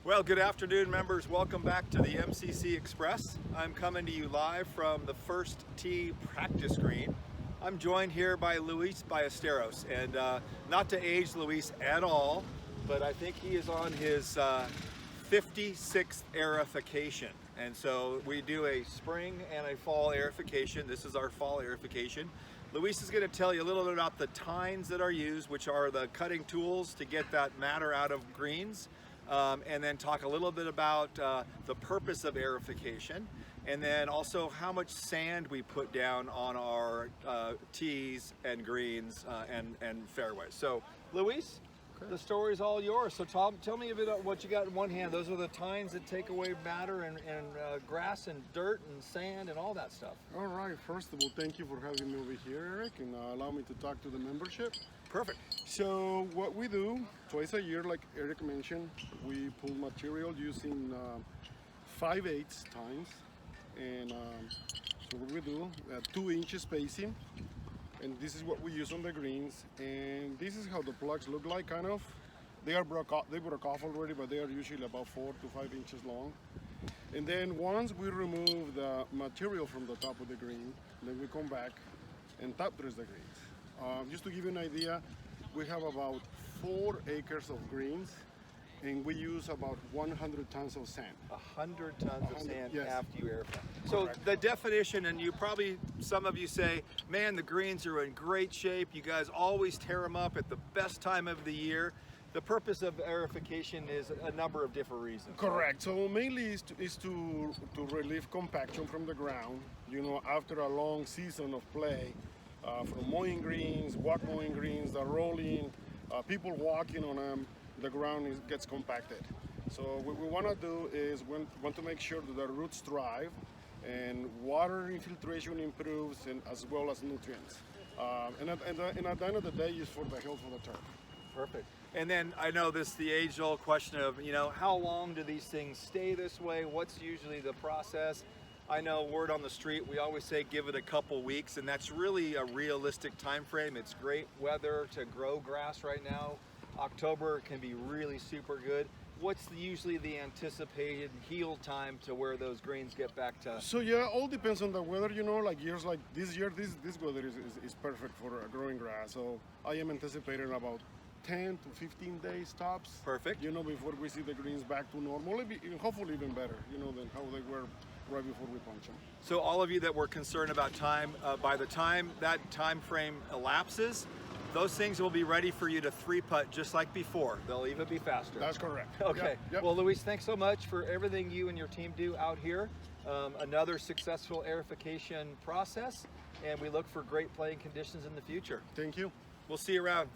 Well, good afternoon, members. Welcome back to the MCC Express. I'm coming to you live from the first tee practice green. I'm joined here by Luis Ballesteros, and not to age Luis at all, but I think he is on his 56th aerification. And so we do a spring and a fall aerification. This is our fall aerification. Luis is going to tell you a little bit about the tines that are used, which are the cutting tools to get that matter out of greens. And then talk a little bit about the purpose of aerification, and then also how much sand we put down on our tees and greens and fairways. So, Luis, the story's all yours. So tell me a bit about what you got in one hand. Those are the tines that take away matter and grass and dirt and sand and all that stuff. All right, first of all, thank you for having me over here, Eric, and allow me to talk to the membership. Perfect. So what we do twice a year, like Eric mentioned, we pull material using 5/8 tines, and so what we do, 2 inches spacing, and this is what we use on the greens, and this is how the plugs look like, kind of. They broke off already, but they are usually about 4 to 5 inches long. And then once we remove the material from the top of the green, then we come back and top dress the greens. Just to give you an idea, we have about 4 acres of greens, and we use about 100 tons of sand. 100 tons of sand, yes. After you airify. So Correct. the definition, and some of you say, man, the greens are in great shape. You guys always tear them up at the best time of the year. The purpose of aerification is a number of different reasons. Correct. So mainly is to relieve compaction from the ground. You know, after a long season of play, from mowing greens, walk mowing greens, the rolling, people walking on them, the ground gets compacted. So what we want to do is we want to make sure that the roots thrive and water infiltration improves, and as well as nutrients. And at the end of the day, is for the health of the turf. Perfect. And then I know the age-old question of, how long do these things stay this way? What's usually the process? I know word on the street, we always say give it a couple weeks, and that's really a realistic time frame. It's great weather to grow grass right now. October can be really super good. What's usually the anticipated heal time to where those greens get back to? So yeah, all depends on the weather, like years like this year, this weather is perfect for growing grass. So I am anticipating about 10 to 15 days tops. Perfect. Before we see the greens back to normal, hopefully even better, than how they were right before we punch them. So all of you that were concerned about time, by the time that time frame elapses, those things will be ready for you to 3-putt just like before. They'll even be faster. That's correct. Okay. Yep. Well, Luis, thanks so much for everything you and your team do out here. Another successful aerification process, and we look for great playing conditions in the future. Thank you. We'll see you around.